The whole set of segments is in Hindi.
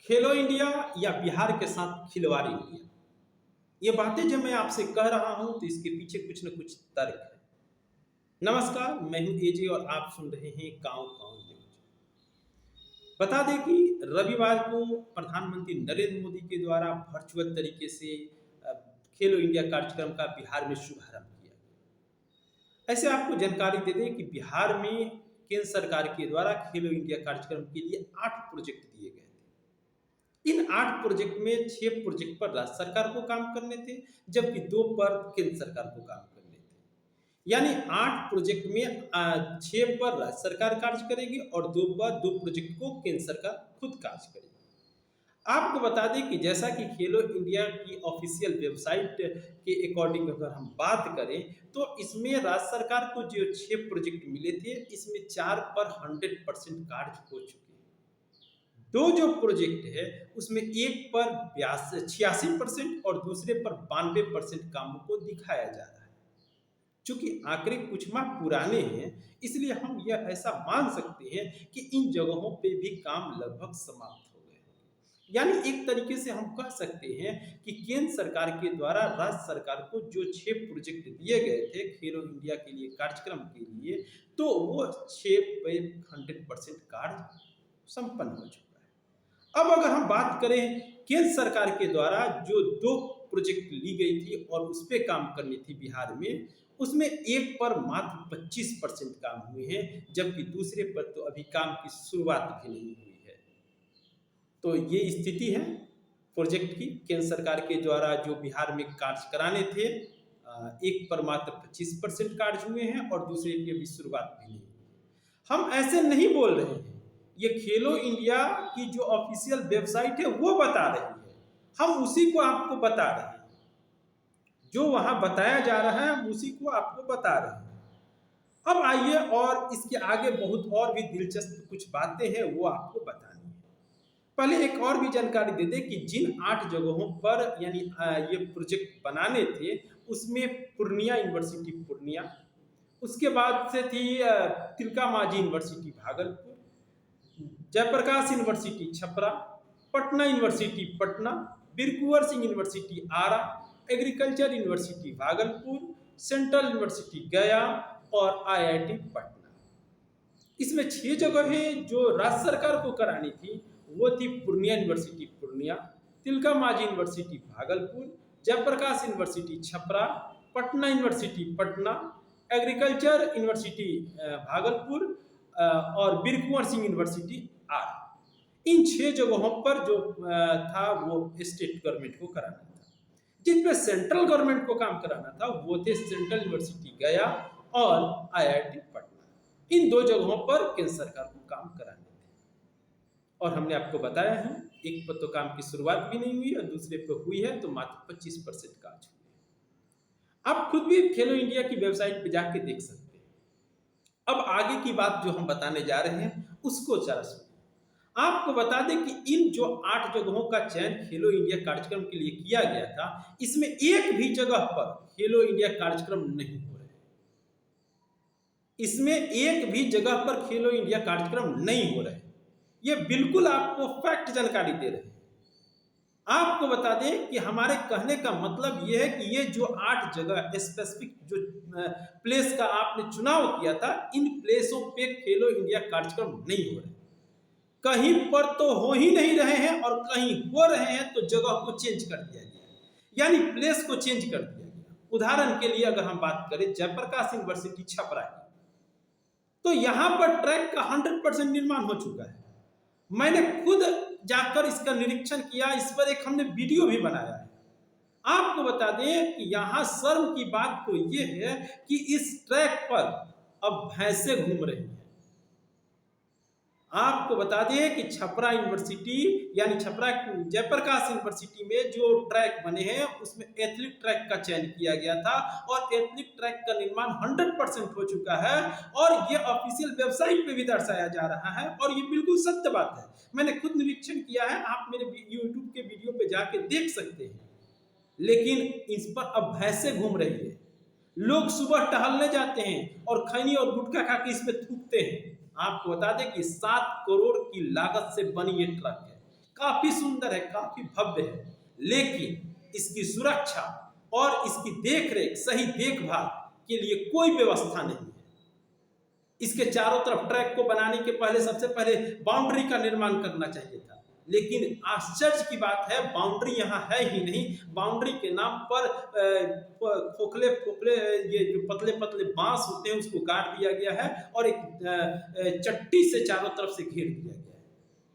खेलो इंडिया या बिहार के साथ खिलवाड़ इंडिया, ये बातें जब मैं आपसे कह रहा हूं तो इसके पीछे कुछ न कुछ तर्क है। नमस्कार, मैं हूं एजे और आप सुन रहे हैं गांव गांव न्यूज। बता दें कि रविवार को प्रधानमंत्री नरेंद्र मोदी के द्वारा वर्चुअल तरीके से अ, खेलो इंडिया कार्यक्रम का बिहार में शुभारंभ किया गया। ऐसे आपको जानकारी दे दें कि बिहार में केंद्र सरकार के द्वारा खेलो इंडिया कार्यक्रम के लिए 8 प्रोजेक्ट दिए गए थे। इन 8 प्रोजेक्ट में 6 प्रोजेक्ट पर राज्य सरकार को काम करने थे, जबकि 2 पर केंद्र सरकार को काम करने थे। यानी 8 प्रोजेक्ट में 6 पर राज्य सरकार कार्य करेगी और 2 प्रोजेक्ट को केंद्र सरकार खुद कार्य करेगी। आपको बता दें कि जैसा कि खेलो इंडिया की ऑफिशियल वेबसाइट के अकॉर्डिंग अगर हम बात करें तो इसमें राज्य सरकार को जो 6 प्रोजेक्ट मिले थे, इसमें 4 पर 100% कार्य हो चुके हैं। 2 जो प्रोजेक्ट है उसमें एक पर 86% और दूसरे पर 92% कामों को दिखाया जा रहा है। चूंकि आंकड़े कुछ माह पुराने हैं, इसलिए हम यह ऐसा मान सकते हैं कि इन जगहों पे भी काम लगभग समाप्त हो गए हैं। यानी एक तरीके से हम कह सकते हैं कि केंद्र सरकार के द्वारा राज्य सरकार को जो 6 प्रोजेक्ट दिए गए थे खेलो इंडिया के लिए कार्यक्रम के लिए, तो वो 6 पे 100% कार्य संपन्न हो चुका है। अब अगर हम बात करें केंद्र सरकार के द्वारा जो 2 प्रोजेक्ट ली गई थी और उस पर काम करनी थी बिहार में, उसमें एक पर मात्र 25% काम हुए हैं, जबकि दूसरे पर तो अभी काम की शुरुआत भी नहीं हुई है। तो ये स्थिति है प्रोजेक्ट की। केंद्र सरकार के द्वारा जो बिहार में कार्य कराने थे, एक पर मात्र 25% कार्य हुए हैं और दूसरे की अभी शुरुआत भी नहीं हुई है। हम ऐसे नहीं बोल रहे हैं, ये खेलो इंडिया की जो ऑफिशियल वेबसाइट है वो बता रही है, हम उसी को आपको बता रहे हैं। जो वहां बताया जा रहा है हम उसी को आपको बता रहे हैं। अब आइए और इसके आगे बहुत और भी दिलचस्प कुछ बातें हैं वो आपको बतानी है। पहले एक और भी जानकारी दे दें कि जिन 8 जगहों पर यानी ये प्रोजेक्ट बनाने थे, उसमें पूर्णिया यूनिवर्सिटी पूर्णिया, उसके बाद से थी Tilka Manjhi university Bhagalpur, Jayaprakash university Chhapra, Patna university Patna, Bir Kunwar Singh university Arrah, agriculture university Bhagalpur, central university Gaya और आईआईटी पटना। इसमें 6 जगहें जो राज्य सरकार को करानी थी वो थी Purnia university Purnia, Tilka Manjhi university Bhagalpur, Jayaprakash university Chhapra, Patna university Patna, agriculture university Bhagalpur और बीर कुंवर सिंह यूनिवर्सिटी आरा। इन 6 जगहों पर जो था वो स्टेट गवर्नमेंट को कराना था। जिनपे सेंट्रल गवर्नमेंट को काम कराना था वो थे सेंट्रल यूनिवर्सिटी गया और आईआईटी पटना। इन 2 जगहों पर केंद्र सरकार को काम कराने थे और हमने आपको बताया है, एक पर तो काम की शुरुआत भी नहीं हुई और दूसरे पर हुई है तो मात्र 25% कार्य हुए। आप खुद भी खेलो इंडिया की वेबसाइट पे जाके देख सकते हैं। अब आगे की बात जो हम बताने जा रहे हैं उसको जरा सुनिए। आपको बता दें कि इन जो 8 जगहों का चयन खेलो इंडिया कार्यक्रम के लिए किया गया था, इसमें एक भी जगह पर खेलो इंडिया कार्यक्रम नहीं हो रहे। इसमें एक भी जगह पर खेलो इंडिया कार्यक्रम नहीं हो रहे। ये बिल्कुल आपको फैक्ट जानकारी दे रहे हैं। आपको बता दें कि हमारे कहने का मतलब यह है कि ये जो 8 जगह स्पेसिफिक जो प्लेस का आपने चुनाव किया था, इन प्लेसों पे खेलो इंडिया कार्यक्रम नहीं हो रहे। कहीं पर तो हो ही नहीं रहे हैं और कहीं हो रहे हैं तो जगह को चेंज कर दिया गया, यानी प्लेस को चेंज कर दिया गया। उदाहरण के लिए अगर हम बात करें जयप्रकाश यूनिवर्सिटी छपरा की, तो यहां पर ट्रैक का 100% निर्माण हो चुका है। मैंने खुद जाकर इसका निरीक्षण किया, इस पर एक हमने वीडियो भी बनाया है। आपको बता दें कि यहां शर्म की बात तो यह है कि इस ट्रैक पर अब भैंसे घूम रही हैं। आपको बता दें कि छपरा यूनिवर्सिटी यानी छपरा जयप्रकाश यूनिवर्सिटी में जो ट्रैक बने हैं उसमें एथलिक ट्रैक का चयन किया गया था और एथलिक ट्रैक का निर्माण 100% हो चुका है और ये ऑफिशियल वेबसाइट पे भी दर्शाया जा रहा है और ये बिल्कुल सत्य बात है। मैंने खुद निरीक्षण किया है, आप मेरे यूट्यूब के वीडियो पे जाके देख सकते हैं। लेकिन इस पर अब भैंसे घूम रही है। लोग सुबह टहलने जाते हैं और खैनी और गुटखा खा के इस पे थूकते हैं। आपको बता दें कि 7 करोड़ की लागत से बनी ये ट्रक है। काफी सुंदर है, काफी भव्य है, लेकिन इसकी सुरक्षा और इसकी देखरेख, सही देखभाल के लिए कोई व्यवस्था नहीं है। इसके चारों तरफ ट्रैक को बनाने के पहले सबसे पहले बाउंड्री का निर्माण करना चाहिए था, लेकिन आश्चर्य की बात है बाउंड्री यहाँ है ही नहीं। बाउंड्री के नाम पर खोखले खोखले ये जो पतले पतले बांस होते हैं उसको काट दिया गया है और एक चट्टी से चारों तरफ से घेर दिया गया है,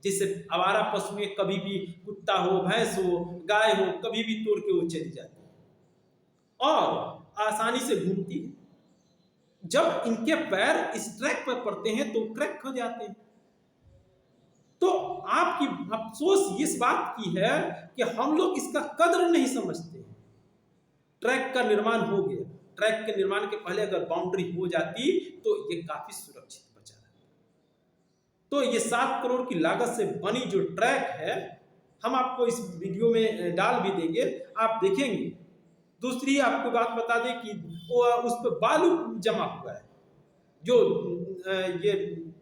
जिससे आवारा पशुएं कभी भी, कुत्ता हो, भैंस हो, गाय हो, कभी भी तोड़ के वो चली जाती है और आसानी से घूमती है। जब इनके पैर इस ट्रैक पर पड़ते हैं तो क्रैक हो जाते हैं। तो आपकी अफसोस इस बात की है कि हम लोग इसका कद्र नहीं समझते। ट्रैक का निर्माण हो गया, ट्रैक के निर्माण के पहले अगर बाउंड्री हो जाती तो ये काफी सुरक्षित बचा रहता। तो ये 7 करोड़ की लागत से बनी जो ट्रैक है, हम आपको इस वीडियो में डाल भी देंगे, आप देखेंगे। दूसरी आपको बात बता दें कि उस पर बालू जमा हुआ है, जो ये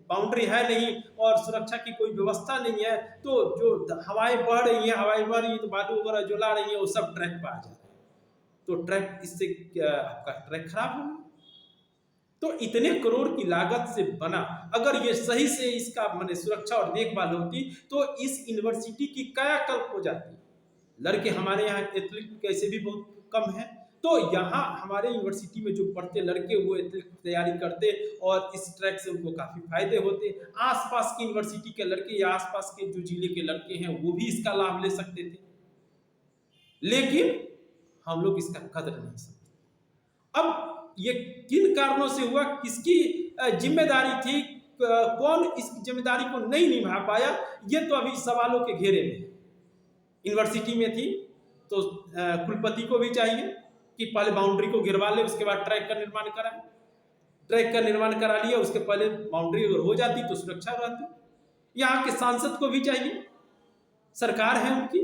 बाउंड्री है नहीं और सुरक्षा की कोई व्यवस्था नहीं है, तो जो हवाएं बढ़ रही हैं, तो बालू वगैरह जो ला रही है वो सब ट्रैक पर आ जा रहा है, तो ट्रैक इससे आपका ट्रैक खराब होगा। तो इतने करोड़ की लागत से बना, अगर ये सही से इसका माने सुरक्षा और देखभाल होती तो इस यूनिवर्सिटी की कायाकल्प हो जाती। लड़के हमारे यहाँ एथलीट कैसे भी बहुत कम है, तो यहाँ हमारे यूनिवर्सिटी में जो पढ़ते लड़के वो एथलीट तैयारी करते और इस ट्रैक से उनको काफी फायदे होते। आसपास की यूनिवर्सिटी के लड़के या आसपास के जो जिले के लड़के हैं वो भी इसका लाभ ले सकते थे, लेकिन हम लोग इसका कदर नहीं समझते। अब ये किन कारणों से हुआ, किसकी जिम्मेदारी थी, कौन इस जिम्मेदारी को नहीं निभा पाया, ये तो अभी सवालों के घेरे में है। यूनिवर्सिटी में थी तो कुलपति को भी चाहिए कि पहले बाउंड्री को गिरवा ले, उसके बाद ट्रैक का निर्माण कराए। ट्रैक का निर्माण करा लिया, उसके पहले बाउंड्री अगर हो जाती तो सुरक्षा रहती। यहाँ के सांसद को भी चाहिए, सरकार है उनकी,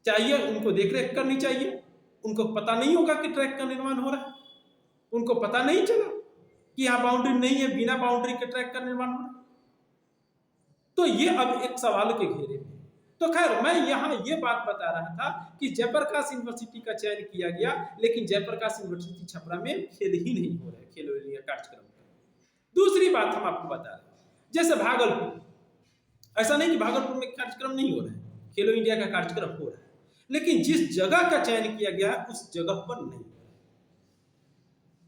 चाहिए उनको देखरेख करनी चाहिए। उनको पता नहीं होगा कि ट्रैक का निर्माण हो रहा है, उनको पता नहीं चला कि यहाँ बाउंड्री नहीं है, बिना बाउंड्री के ट्रैक का निर्माण हो रहा है। तो ये अब एक सवाल के घेरे में। तो खैर मैं यहाँ ये बात बता रहा था कि जयप्रकाश यूनिवर्सिटी का चयन किया गया, लेकिन जयप्रकाश यूनिवर्सिटी छपरा में खेल ही नहीं हो रहा है, खेलो इंडिया कार्यक्रम। दूसरी बात हम आपको बता रहे हैं, जैसे भागलपुर, ऐसा नहीं कि भागलपुर में कार्यक्रम नहीं हो रहा है, खेलो इंडिया का कार्यक्रम हो रहा है, लेकिन जिस जगह का चयन किया गया है उस जगह पर नहीं।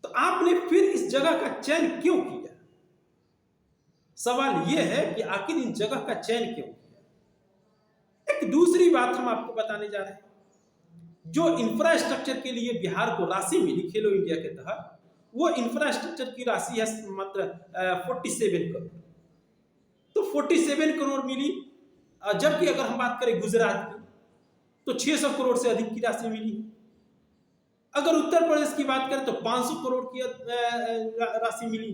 तो आपने फिर इस जगह का चयन क्यों किया? सवाल यह है कि आखिर इन जगह का चयन क्यों किया। एक दूसरी बात हम आपको बताने जा रहे हैं, जो इंफ्रास्ट्रक्चर के लिए बिहार को राशि मिली खेलो इंडिया के तहत, वो इंफ्रास्ट्रक्चर की राशि है मात्र 47 करोड़। तो 47 करोड़ मिली, जबकि अगर हम बात करें गुजरात की तो 600 करोड़ से अधिक की राशि मिली है। अगर उत्तर प्रदेश की बात करें तो 500 करोड़ की राशि मिली।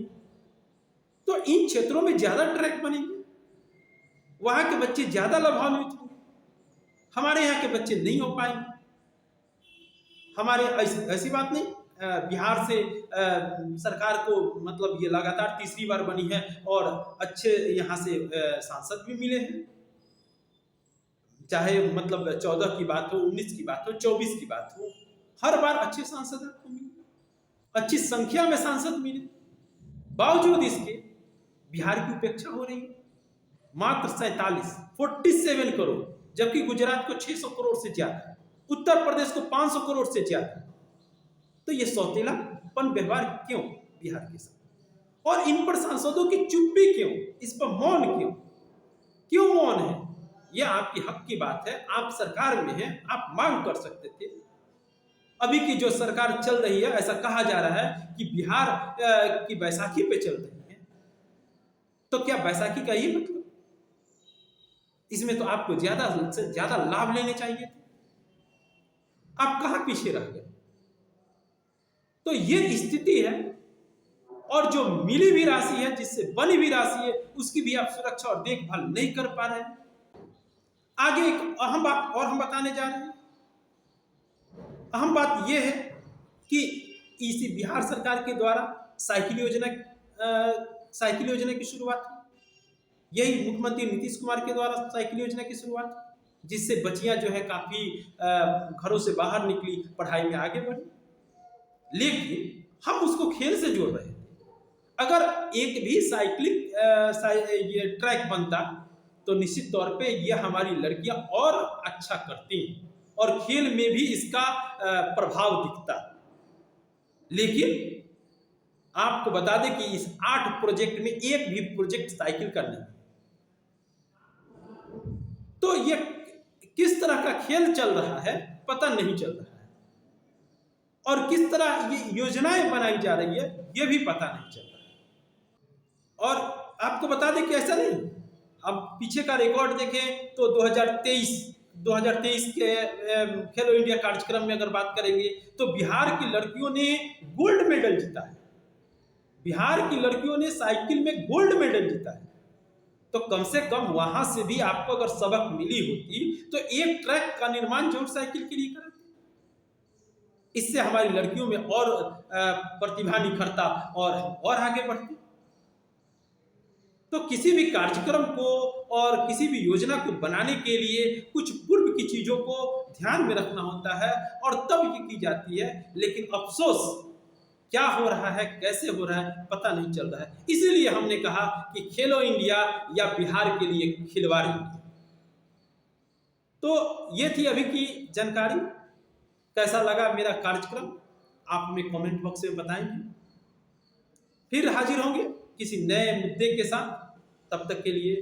तो इन क्षेत्रों में ज्यादा ट्रैक बनेंगे, वहां के बच्चे ज्यादा लाभान्वित होंगे, हमारे यहाँ के बच्चे नहीं हो पाएंगे। हमारे ऐसी बात नहीं, बिहार से सरकार को मतलब ये लगातार तीसरी बार बनी है और अच्छे यहाँ से सांसद भी मिले हैं, चाहे मतलब 14 की बात हो, 19 की बात हो, 24 की बात हो, हर बार अच्छे सांसद आपको मिले, अच्छी संख्या में सांसद मिले। बावजूद इसके बिहार की उपेक्षा हो रही है, मात्र 47 करोड़, जबकि गुजरात को 600 करोड़ से ज्यादा, उत्तर प्रदेश को 500 करोड़ से ज्यादा। तो ये सौतेलापन व्यवहार क्यों बिहार के साथ, और इन पर सांसदों की चुप्पी क्यों, इस पर मौन क्यों मौन है? ये आपकी हक की बात है, आप सरकार में हैं, आप मांग कर सकते थे। अभी की जो सरकार चल रही है, ऐसा कहा जा रहा है कि बिहार की बैसाखी पे चल रही है, तो क्या बैसाखी का ही मतलब? इसमें तो आपको ज्यादा से ज्यादा लाभ लेने चाहिए थे, आप कहां पीछे रह गए? तो ये स्थिति है, और जो मिली भी राशि है, जिससे बनी भी राशि है, उसकी भी आप सुरक्षा और देखभाल नहीं कर पा रहे हैं। आगे एक अहम बात और हम बताने जा रहे हैं। अहम बात यह है कि इसी बिहार सरकार के द्वारा साइकिल योजना की शुरुआत हुई। यही मुख्यमंत्री नीतीश कुमार के द्वारा साइकिल योजना की शुरुआत, जिससे बच्चियां जो है काफी घरों से बाहर निकली, पढ़ाई में आगे बढ़ी। लेकिन हम उसको खेल से जोड़ रहे थे। अगर एक भी ये ट्रैक बनता तो निश्चित तौर पे ये हमारी लड़कियां और अच्छा करती हैं और खेल में भी इसका प्रभाव दिखता। लेकिन आपको बता दें कि इस 8 प्रोजेक्ट में एक भी प्रोजेक्ट साइकिल का नहीं। तो ये किस तरह का खेल चल रहा है पता नहीं चल रहा है, और किस तरह ये योजनाएं बनाई जा रही है ये भी पता नहीं चल रहा है। और आपको बता दें कि ऐसा नहीं, अब पीछे का रिकॉर्ड देखें तो 2023 के खेलो इंडिया कार्यक्रम में अगर बात करेंगे तो बिहार की लड़कियों ने गोल्ड मेडल जीता है। बिहार की लड़कियों ने साइकिल में गोल्ड मेडल जीता है। तो कम से कम वहां से भी आपको अगर सबक मिली होती तो एक ट्रैक का निर्माण जरूर साइकिल के लिए करते। इससे हमारी लड़कियों में और प्रतिभा निखरता और आगे बढ़ती। तो किसी भी कार्यक्रम को और किसी भी योजना को बनाने के लिए कुछ पूर्व की चीजों को ध्यान में रखना होता है और तब ये की जाती है। लेकिन अफसोस क्या हो रहा है, कैसे हो रहा है पता नहीं चल रहा है। इसीलिए हमने कहा कि खेलो इंडिया या बिहार के लिए खिलवाड़ी इंडिया। तो ये थी अभी की जानकारी। कैसा लगा मेरा कार्यक्रम आप हमें कमेंट बॉक्स में बताएंगे। फिर हाजिर होंगे किसी नए मुद्दे के साथ। तब तक के लिए